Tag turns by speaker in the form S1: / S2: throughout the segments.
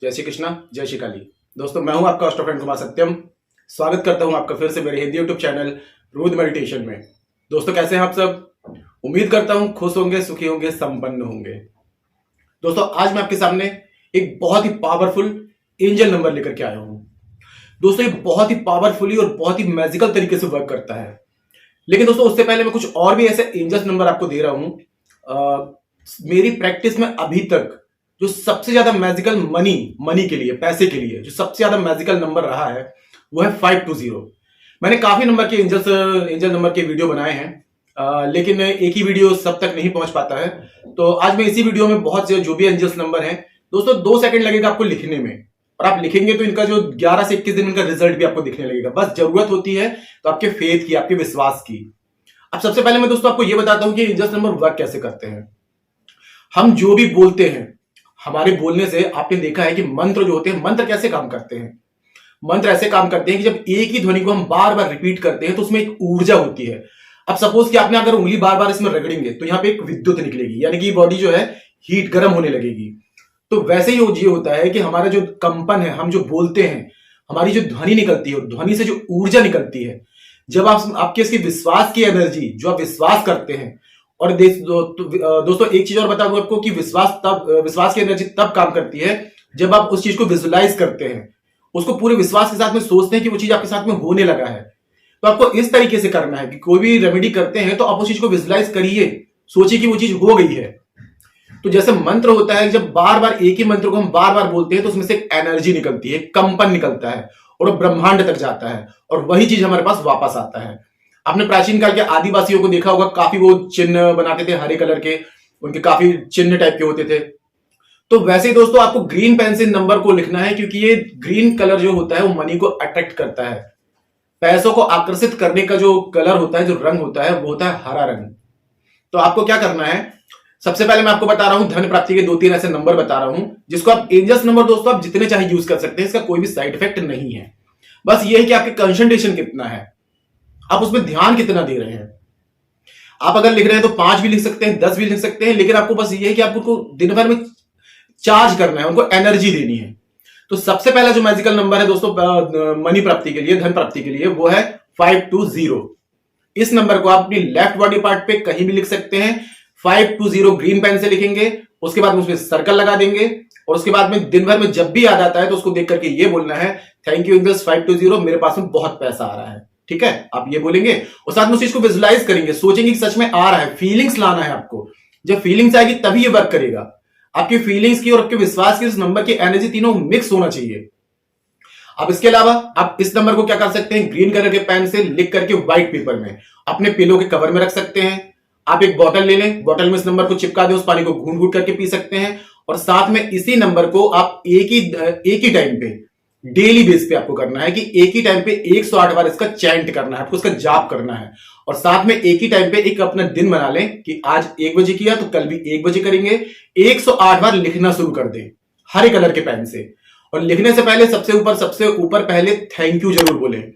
S1: जय श्री कृष्णा, जय श्री काली। दोस्तों, मैं हूं आपका फ्रेंड कुमार सत्यम। स्वागत करता हूं आपका फिर से मेरे Hindi YouTube channel rude meditation में। दोस्तों, कैसे हैं आप सब? उम्मीद करता हूं खुश होंगे, सुखी होंगे, संपन्न होंगे। दोस्तों, आज मैं आपके सामने एक बहुत ही पावरफुल एंजल नंबर लेकर के आया हूं। दोस्तों, ये बहुत ही पावरफुली और बहुत ही मैजिकल तरीके से वर्क करता है। लेकिन दोस्तों, उससे पहले मैं कुछ और भी ऐसे एंजल्स नंबर आपको दे रहा हूं। मेरी प्रैक्टिस में अभी तक जो सबसे ज्यादा मैजिकल मनी के लिए, पैसे के लिए जो सबसे ज्यादा मैजिकल नंबर रहा है वो है 520। मैंने काफी नंबर के एंजल नंबर के वीडियो बनाए हैं, लेकिन एक ही वीडियो सब तक नहीं पहुंच पाता है। तो आज मैं इसी वीडियो में बहुत से जो भी एंजल्स नंबर हैं, दोस्तों 2 सेकंड लगेगा आपको लिखने में, और आप लिखेंगे तो इनका जो 11 से 21 दिन इनका रिजल्ट भी आपको दिखने लगेगा। बस जरूरत होती है तो आपके फेथ की, आपके विश्वास की। अब सबसे पहले मैं दोस्तों आपको यह बताता हूं कि एंजल्स नंबर वर्क कैसे करते हैं। हम जो भी बोलते हैं, हमारे बोलने से आपने देखा है कि मंत्र जो होते हैं, मंत्र कैसे काम करते हैं। मंत्र ऐसे काम करते हैं कि जब एक ही ध्वनि को हम बार बार रिपीट करते हैं तो उसमें एक ऊर्जा होती है। अब सपोज कि आपने अगर उंगली बार बार इसमें रगड़ेंगे तो यहां पे एक विद्युत निकलेगी, यानी कि बॉडी जो है हीट गर्म होने लगेगी। तो वैसे ही ये होता है कि हमारा जो कंपन है, हम जो बोलते हैं, हमारी जो ध्वनि निकलती है, ध्वनि से जो ऊर्जा निकलती है, जब आपके इसकी विश्वास की एनर्जी, जो आप विश्वास करते हैं। और दोस्तों एक चीज और बता दूं आपको कि विश्वास की एनर्जी तब काम करती है जब आप उस चीज को विजुलाइज करते हैं, उसको पूरे विश्वास के साथ में सोचते हैं कि वो चीज आपके साथ में होने लगा है। तो आपको इस तरीके से करना है कि कोई भी रेमेडी करते हैं तो आप उस चीज को विजुलाइज करिए, सोचिए कि वो चीज हो गई है। तो जैसे मंत्र होता है, जब बार बार एक ही मंत्र को हम बार बार बोलते हैं तो उसमें से एक एनर्जी निकलती है, कंपन निकलता है और वो ब्रह्मांड तक जाता है और वही चीज हमारे पास वापस आता है। आपने प्राचीन काल के आदिवासियों को देखा होगा, काफी वो चिन्ह बनाते थे हरे कलर के, उनके काफी चिन्ह टाइप के होते थे। तो वैसे ही दोस्तों आपको ग्रीन पेन से नंबर को लिखना है, क्योंकि ये ग्रीन कलर जो होता है वो मनी को अट्रैक्ट करता है। पैसों को आकर्षित करने का जो कलर होता है, जो रंग होता है, वो होता है हरा रंग। तो आपको क्या करना है, सबसे पहले मैं आपको बता रहा हूं धन प्राप्ति के 2-3 ऐसे नंबर बता रहा हूं जिसको आप एंजल्स नंबर दोस्तों आप जितने चाहे यूज कर सकते हैं। इसका कोई भी साइड इफेक्ट नहीं है। बस ये है कि आपके कंसंट्रेशन कितना है, आप उसमें ध्यान कितना दे रहे हैं। आप अगर लिख रहे हैं तो 5 भी लिख सकते हैं, 10 भी लिख सकते हैं, लेकिन आपको बस ये है कि आपको दिन भर में चार्ज करना है, उनको एनर्जी देनी है। तो सबसे पहला जो मैजिकल नंबर है दोस्तों मनी प्राप्ति के लिए, धन प्राप्ति के लिए, वो है 520। इस नंबर को आप अपनी लेफ्ट बॉडी पार्ट पे कहीं भी लिख सकते हैं। 520 ग्रीन पेन से लिखेंगे, उसके बाद उसमें सर्कल लगा देंगे और उसके बाद में दिन भर में जब भी याद आता है तो उसको देख करके ये बोलना है, थैंक यू एंजल्स 520, मेरे पास में बहुत पैसा आ रहा है। ठीक है, आप ये बोलेंगे और साथ में उस चीज को विजुलाइज करेंगे, सोचेंगे कि सच में आ रहा है। फीलिंग्स लाना है आपको। जब फीलिंग्स आएगी तभी ये वर्क करेगा। आपकी फीलिंग्स की और आपके विश्वास की, इस नंबर की एनर्जी तीनों मिक्स होना चाहिए। अब इसके अलावा आप इस नंबर को क्या कर सकते हैं, ग्रीन कलर के पेन से लिख करके व्हाइट पेपर में अपने पिलो के कवर में रख सकते हैं। आप एक बॉटल ले लें, बॉटल में इस नंबर को चिपका दें, उस पानी को घूंट घूंट करके पी सकते हैं। और साथ में इसी नंबर को आप एक ही टाइम पे, डेली बेस पे आपको करना है कि एक ही टाइम पे 108 बार इसका चैंट करना है, आपको इसका जाप करना है। और साथ में एक ही टाइम पे एक अपना दिन बना लें कि आज 1 बजे किया तो कल भी 1 बजे करेंगे। 108 बार लिखना शुरू कर दें हरे कलर के पेन से। और लिखने से पहले सबसे ऊपर पहले थैंक यू जरूर बोलें,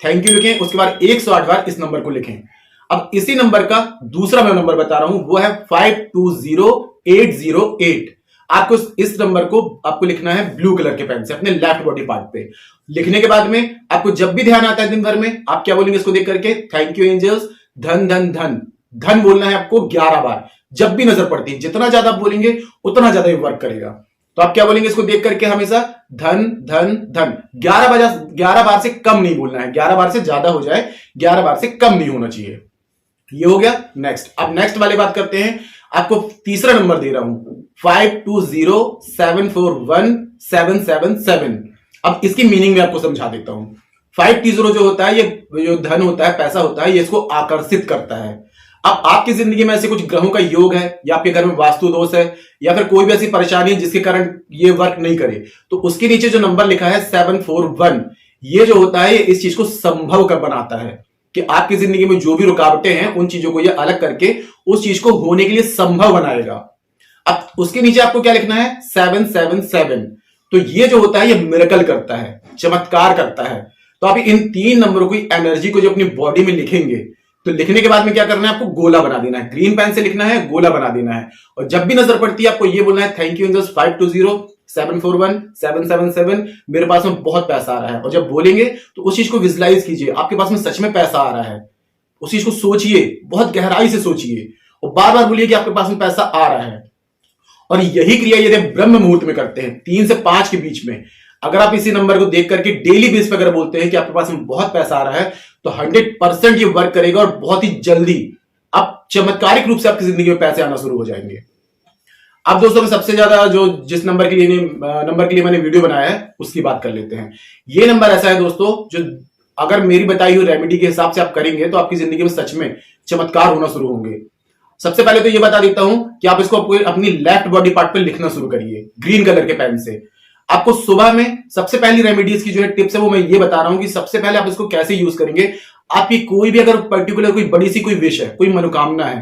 S1: थैंक यू लिखें, उसके बाद 108 बार इस नंबर को लिखें। अब इसी नंबर का दूसरा मैं नंबर बता रहा हूं, वो है 520808। आपको इस नंबर को आपको लिखना है ब्लू कलर के पेन से अपने लेफ्ट बॉडी पार्ट पे। लिखने के बाद में आपको जब भी ध्यान आता है दिन भर में, आप क्या बोलेंगे इसको देख करके, थैंक यू एंजल्स, धन धन धन। धन बोलना है आपको 11 बार, जब भी नजर पड़ती है। जितना ज्यादा आप बोलेंगे उतना ज्यादा ये वर्क करेगा। तो आप क्या बोलेंगे इसको देख करके, हमेशा धन धन धन। 11 बार से कम नहीं बोलना है, 11 बार से ज्यादा हो जाए, 11 बार से कम नहीं होना चाहिए। ये हो गया। नेक्स्ट, अब नेक्स्ट वाले बात करते हैं। आपको तीसरा नंबर दे रहा हूं, 5207417777। अब इसकी मीनिंग में आपको समझा देता हूं। 520 जो होता है, ये जो धन होता है, पैसा होता है, ये इसको आकर्षित करता है। अब आपकी जिंदगी में ऐसे कुछ ग्रहों का योग है, या आपके घर में वास्तु दोष है, या फिर कोई भी ऐसी परेशानी है जिसके कारण ये वर्क नहीं करे, तो उसके नीचे जो नंबर लिखा है 741, ये जो होता है, ये इस चीज को संभव कर बनाता है कि आपकी जिंदगी में जो भी रुकावटें हैं उन चीजों को ये अलग करके उस चीज को होने के लिए संभव बनाएगा। अब उसके नीचे आपको क्या लिखना है, 777। तो ये जो होता है ये मिरेकल करता है, चमत्कार करता है। तो आप इन 3 नंबरों की एनर्जी को जो अपनी बॉडी में लिखेंगे, तो लिखने के बाद में क्या करना है, आपको गोला बना देना है। ग्रीन पेन से लिखना है, गोला बना देना है। और जब भी नजर पड़ती है आपको ये बोलना है, थैंक यू एंजल्स 520, 741-777 मेरे पास में बहुत पैसा आ रहा है। और जब बोलेंगे तो उस चीज को विजुलाइज कीजिए, आपके पास में सच में पैसा आ रहा है, उस चीज को सोचिए, बहुत गहराई से सोचिए और बार बार बोलिए कि आपके पास में पैसा आ रहा है। और यही क्रिया यदि आप ब्रह्म मुहूर्त में करते हैं 3 से 5 के बीच में, अगर आप इसी नंबर को देख करके डेली बेस पर अगर बोलते हैं कि आपके पास में बहुत पैसा आ रहा है, तो 100% ये वर्क करेगा और बहुत ही जल्दी आप चमत्कारिक रूप से आपकी जिंदगी में पैसे आना शुरू हो जाएंगे। अब दोस्तों में सबसे ज्यादा जो जिस नंबर के लिए मैंने वीडियो बनाया है उसकी बात कर लेते हैं। ये नंबर ऐसा है दोस्तों, जो अगर मेरी बताई हुई रेमेडी के हिसाब से आप करेंगे तो आपकी जिंदगी में सच में चमत्कार होना शुरू होंगे। सबसे पहले तो ये बता देता हूं कि आप इसको अपनी लेफ्ट बॉडी पार्ट पे लिखना शुरू करिए ग्रीन कलर के पेन से। आपको सुबह में सबसे पहली रेमेडीज की जो है टिप्स है वो मैं ये बता रहा हूं कि सबसे पहले आप इसको कैसे यूज करेंगे। आपकी कोई भी अगर पर्टिकुलर कोई बड़ी सी कोई विश है, कोई मनोकामना है,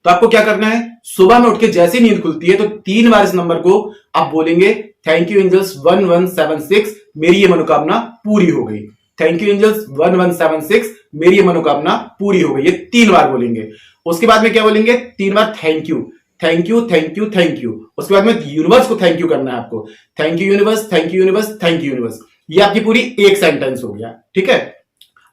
S1: तो आपको क्या करना है, सुबह में उठ के जैसे नींद खुलती है तो 3 बार इस नंबर को आप बोलेंगे, थैंक यू एंजल्स 1176 मेरी ये मनोकामना पूरी हो गई। थैंक यू एंजल्स 1176 मेरी ये मनोकामना पूरी हो गई, ये 3 बार बोलेंगे। उसके बाद में क्या बोलेंगे, 3 बार thank you thank you thank you thank you. उसके बाद में यूनिवर्स को थैंक यू करना है आपको, thank you universe thank you universe thank you universe. ये आपकी पूरी एक सेंटेंस हो गया, ठीक है।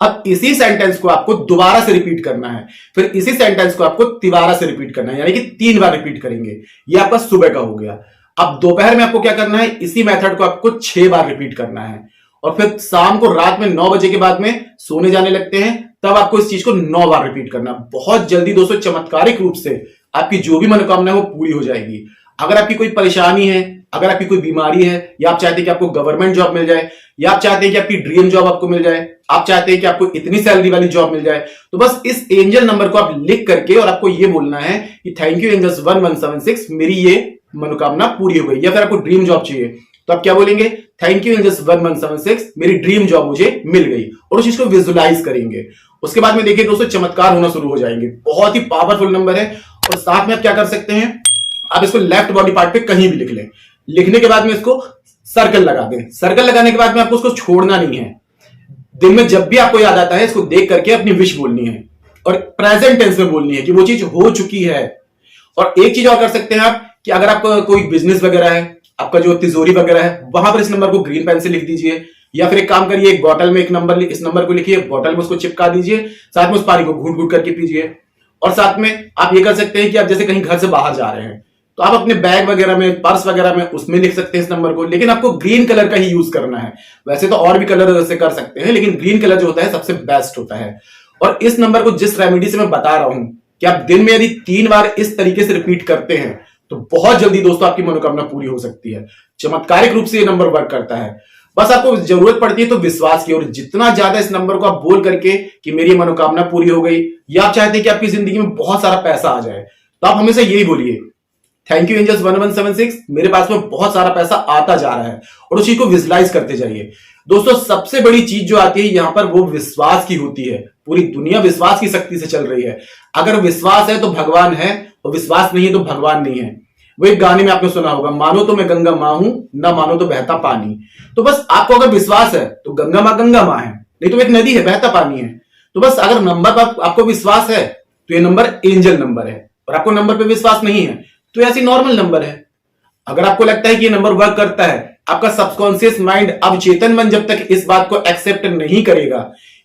S1: अब इसी सेंटेंस को आपको दोबारा से रिपीट करना है, फिर इसी सेंटेंस को आपको तिबारा से रिपीट करना है, यानी कि 3 बार रिपीट करेंगे। ये आपका सुबह का हो गया। अब दोपहर में आपको क्या करना है, इसी मेथड को आपको 6 बार रिपीट करना है। और फिर शाम को रात में 9 बजे के बाद में सोने जाने लगते हैं तब आपको इस चीज को 9 बार रिपीट करना। बहुत जल्दी दोस्तों चमत्कारिक रूप से आपकी जो भी मनोकामना है वो पूरी हो जाएगी। अगर आपकी कोई परेशानी है, अगर आपकी कोई बीमारी है, या आप चाहते हैं कि आपको गवर्नमेंट जॉब मिल जाए, या आप चाहते हैं कि आपकी ड्रीम जॉब आपको मिल जाए, आप चाहते हैं कि आपको इतनी सैलरी वाली जॉब मिल जाए, तो बस इस एंजल नंबर को आप लिख करके और आपको ये बोलना है कि थैंक यू एंजल्स 1176 मेरी ये मनोकामना पूरी हो गई। या फिर आपको ड्रीम जॉब चाहिए तो आप क्या बोलेंगे, थैंक यू एंजल्स 1176 मेरी ड्रीम जॉब मुझे मिल गई, और उस चीज को विजुलाइज करेंगे। उसके बाद में देखिए दोस्तों चमत्कार होना शुरू हो जाएंगे। बहुत ही पावरफुल नंबर है। और साथ में आप क्या कर सकते हैं, आप इसको लेफ्ट बॉडी पार्ट पे कहीं भी लिख लें। लिखने के बाद में इसको सर्कल लगा दें। सर्कल लगाने के बाद में आपको उसको छोड़ना नहीं है। दिन में जब भी आपको याद आता है इसको देख करके अपनी विश बोलनी है और प्रेजेंट टेंस में बोलनी है कि वो चीज हो चुकी है। और एक चीज और कर सकते हैं आप कि अगर आपका कोई बिजनेस वगैरह है, आपका जो तिजोरी वगैरह है, वहां पर इस नंबर को ग्रीन पेन से लिख दीजिए। या फिर एक काम करिए, एक बॉटल में इस नंबर को लिखिए, बॉटल में उसको चिपका दीजिए, साथ में उस पानी को घूट घूट करके पीजिए। और साथ में आप ये कर सकते हैं कि आप जैसे कहीं घर से बाहर जा रहे हैं तो आप अपने बैग वगैरह में, पर्स वगैरह में उसमें लिख सकते हैं इस नंबर को, लेकिन आपको ग्रीन कलर का ही यूज करना है। वैसे तो और भी कलर से कर सकते हैं, लेकिन ग्रीन कलर जो होता है सबसे बेस्ट होता है। और इस नंबर को जिस रेमेडी से मैं बता रहा हूं कि आप दिन में यदि 3 बार इस तरीके से रिपीट करते हैं तो बहुत जल्दी दोस्तों आपकी मनोकामना पूरी हो सकती है। चमत्कारिक रूप से ये नंबर वर्क करता है। बस आपको जरूरत पड़ती है तो विश्वास की, और जितना ज्यादा इस नंबर को आप बोल करके कि मेरी मनोकामना पूरी हो गई, या आप चाहते हैं कि आपकी जिंदगी में बहुत सारा पैसा आ जाए, तो आप हमेशा यही बोलिए, थैंक यू एंजल्स 1176 मेरे पास में बहुत सारा पैसा आता जा रहा है, और उस चीज को विजुलाइज करते जाइए। दोस्तों सबसे बड़ी चीज जो आती है यहां पर वो विश्वास की होती है। पूरी दुनिया विश्वास की शक्ति से चल रही है। अगर विश्वास है तो भगवान है, और विश्वास नहीं है तो भगवान नहीं है। वो एक गाने में आपने सुना होगा, मानो तो मैं गंगा मां हूं, ना मानो तो बहता पानी। तो बस आपको अगर विश्वास है तो गंगा मां है, नहीं तो एक नदी है, बहता पानी है। तो बस अगर नंबर पर आपको विश्वास है तो ये नंबर एंजल नंबर है, और आपको नंबर पे विश्वास नहीं है तो ऐसी नॉर्मल नंबर है। अगर आपको लगता है कि ये नंबर वर्क करता है, आपका सबकॉन्शियस माइंड अवचेतन मन जब तक इस बात को एक्सेप्ट नहीं करेगा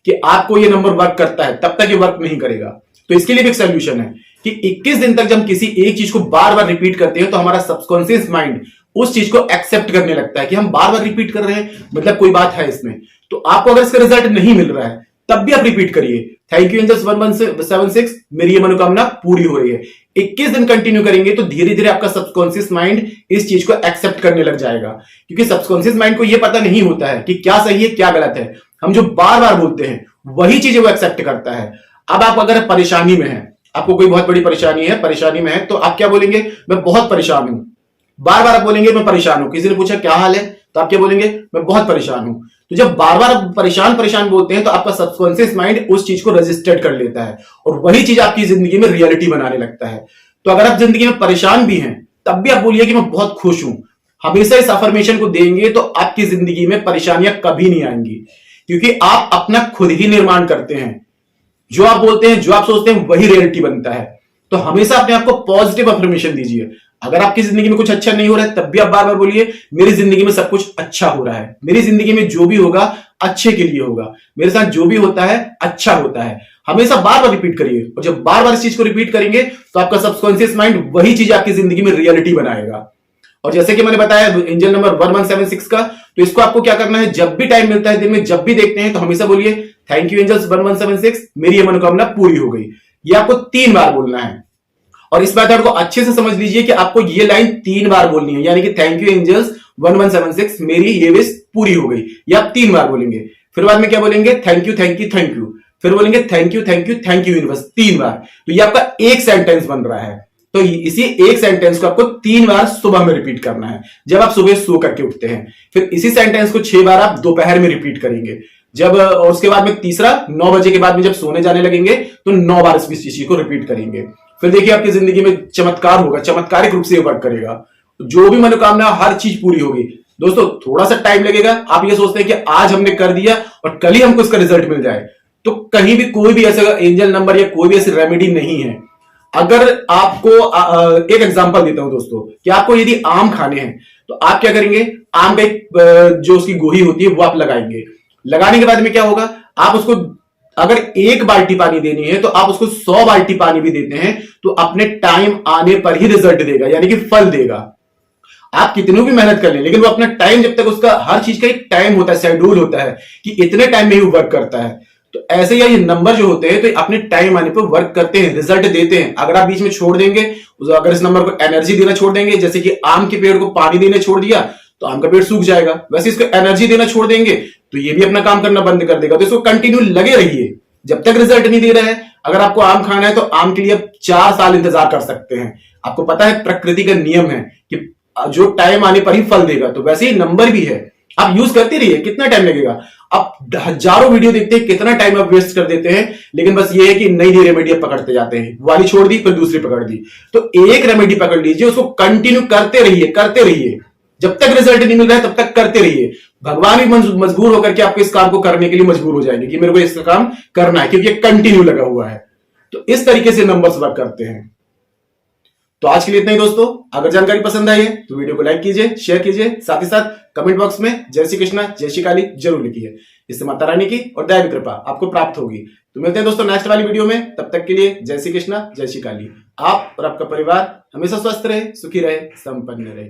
S1: कि आपको ये नंबर वर्क करता है, तब तक ये वर्क नहीं करेगा। तो इसके लिए भी एक सोल्यूशन है कि 21 दिन तक जब किसी एक चीज को बार बार रिपीट करते हैं तो हमारा सबकॉन्शियस माइंड उस चीज को एक्सेप्ट करने लगता है कि हम बार बार रिपीट कर रहे हैं, मतलब कोई बात है इसमें। तो आपको अगर इसका रिजल्ट नहीं मिल रहा है तब भी आप रिपीट करिए, थैंक यू एंजल्स 1176 मेरी ये मनोकामना पूरी हो रही है। 21 दिन कंटिन्यू करेंगे तो धीरे धीरे आपका सबकॉन्शियस माइंड इस चीज को एक्सेप्ट करने लग जाएगा, क्योंकि सबकॉन्शियस माइंड को यह पता नहीं होता है कि क्या सही है क्या गलत है। हम जो बार बार बोलते हैं वही चीजें वो एक्सेप्ट करता है। अब आप अगर परेशानी में हैं, आपको कोई बहुत बड़ी परेशानी में है, तो आप क्या बोलेंगे, मैं बहुत परेशान हूं। बार बार आप बोलेंगे मैं परेशान हूं। किसी ने पूछा क्या हाल है, तो आप क्या बोलेंगे, मैं बहुत परेशान हूं। तो जब बार बार आप परेशान बोलते हैं तो आपका सबकॉन्शियस माइंड उस चीज को रजिस्टर्ड कर लेता है, और वही चीज आपकी जिंदगी में रियलिटी बनाने लगता है। तो अगर आप जिंदगी में परेशान भी हैं तब भी आप बोलिए कि मैं बहुत खुश हूं। हमेशा इस अफर्मेशन को देंगे तो आपकी जिंदगी में परेशानियां कभी नहीं आएंगी, क्योंकि आप अपना खुद ही निर्माण करते हैं। जो आप बोलते हैं, जो आप सोचते हैं, वही रियलिटी बनता है। तो हमेशा अपने आप को पॉजिटिव अफर्मेशन दीजिए। अगर आपकी जिंदगी में कुछ अच्छा नहीं हो रहा है, तब भी आप बार बार बोलिए मेरी जिंदगी में सब कुछ अच्छा हो रहा है, मेरी जिंदगी में जो भी होगा अच्छे के लिए होगा, मेरे साथ जो भी होता है अच्छा होता है। हमेशा बार बार रिपीट करिए, और जब बार बार इस चीज को रिपीट करेंगे तो आपका सबकॉन्शियस माइंड वही चीज आपकी जिंदगी में रियलिटी बनाएगा। और जैसे कि मैंने बताया एंजल नंबर 1176 का, तो इसको आपको क्या करना है, जब भी टाइम मिलता है दिन में, जब भी देखते हैं तो हमेशा बोलिए थैंक यू एंजल्स 1176, मेरी ये मनोकामना पूरी हो गई। ये आपको 3 बार बोलना है। और इस मेथड को अच्छे से समझ लीजिए कि आपको ये लाइन 3 बार बोलनी है, यानी कि थैंक यू एंजल्स 1176, मेरी ये विश पूरी हो गई। ये आप 3 बार बोलेंगे। फिर बाद में क्या बोलेंगे, thank you thank you thank you. फिर बोलेंगे thank you thank you thank you universe, 3 बार। तो ये आपका एक सेंटेंस बन रहा है। तो इसी एक सेंटेंस को आपको 3 बार सुबह में रिपीट करना है, जब आप सुबह सो करके उठते हैं। फिर इसी सेंटेंस को 6 बार आप दोपहर में रिपीट करेंगे, जब, और उसके बाद में तीसरा 9 बजे के बाद में जब सोने जाने लगेंगे तो 9 बार इस चीज को रिपीट करेंगे। फिर देखिए आपकी जिंदगी में चमत्कार होगा, चमत्कारिक रूप से ये वर्क करेगा। जो भी मनोकामना हर चीज पूरी होगी। दोस्तों थोड़ा सा टाइम लगेगा। आप ये सोचते हैं कि आज हमने कर दिया और कल ही हमको इसका रिजल्ट मिल जाए, तो कहीं भी कोई भी ऐसा एंजल नंबर या कोई भी ऐसी रेमेडी नहीं है। अगर आपको एक एग्जांपल देता हूं दोस्तों, कि आपको यदि आम खाने हैं तो आप क्या करेंगे, आम का एक जो उसकी गोही होती है वो आप लगाएंगे। लगाने के बाद में क्या होगा, आप उसको अगर 1 बाल्टी पानी देनी है तो आप उसको 100 बाल्टी पानी भी देते हैं तो अपने टाइम आने पर ही रिजल्ट देगा, यानी कि फल देगा। आप कितनी भी मेहनत कर लें, लेकिन वो अपना टाइम, जब तक उसका हर चीज का एक टाइम होता है, शेड्यूल होता है कि इतने टाइम में ही वर्क करता है। तो ऐसे ही ये नंबर जो होते हैं तो अपने टाइम आने पर वर्क करते हैं, रिजल्ट देते हैं। अगर आप बीच में छोड़ देंगे, अगर इस नंबर को एनर्जी देना छोड़ देंगे, जैसे कि आम के पेड़ को पानी देने छोड़ दिया तो आम का पेड़ सूख जाएगा, वैसे इसको एनर्जी देना छोड़ देंगे तो ये भी अपना काम करना बंद कर देगा। तो इसको कंटिन्यू लगे रहिए जब तक रिजल्ट नहीं दे रहा है। अगर आपको आम खाना है तो आम के लिए आप 4 साल इंतजार कर सकते हैं। आपको पता है प्रकृति का नियम है कि जो टाइम आने पर ही फल देगा, तो वैसे ही नंबर भी है। आप यूज करते रहिए, कितना टाइम लगेगा। आप हजारों वीडियो देखते हैं, कितना टाइम आप वेस्ट कर देते हैं, लेकिन बस ये है कि नई नई रेमेडी पकड़ते जाते हैं। वाली छोड़ दी फिर दूसरी पकड़ दी, तो एक रेमेडी पकड़ लीजिए, उसको कंटिन्यू करते रहिए, करते रहिए। जब तक रिजल्ट नहीं मिल रहा है तब तक करते रहिए। भगवान भी मजबूर होकर के आपको इस काम को करने के लिए मजबूर हो जाएंगे कि मेरे को इसका काम करना है, क्योंकि ये कंटिन्यू लगा हुआ है। तो इस तरीके से नंबर्स वर्क करते हैं। तो आज के लिए इतना ही दोस्तों। अगर जानकारी पसंद आई है तो वीडियो को लाइक कीजिए, शेयर कीजिए, साथ ही साथ कमेंट बॉक्स में जय श्री कृष्णा जय श्री काली जरूर लिखिए। इससे माता रानी की और दया की कृपा आपको प्राप्त होगी। तो मिलते हैं दोस्तों नेक्स्ट वाली वीडियो में, तब तक के लिए जय श्री कृष्णा जय श्री काली। आप और आपका परिवार हमेशा स्वस्थ रहे, सुखी रहे, संपन्न रहे।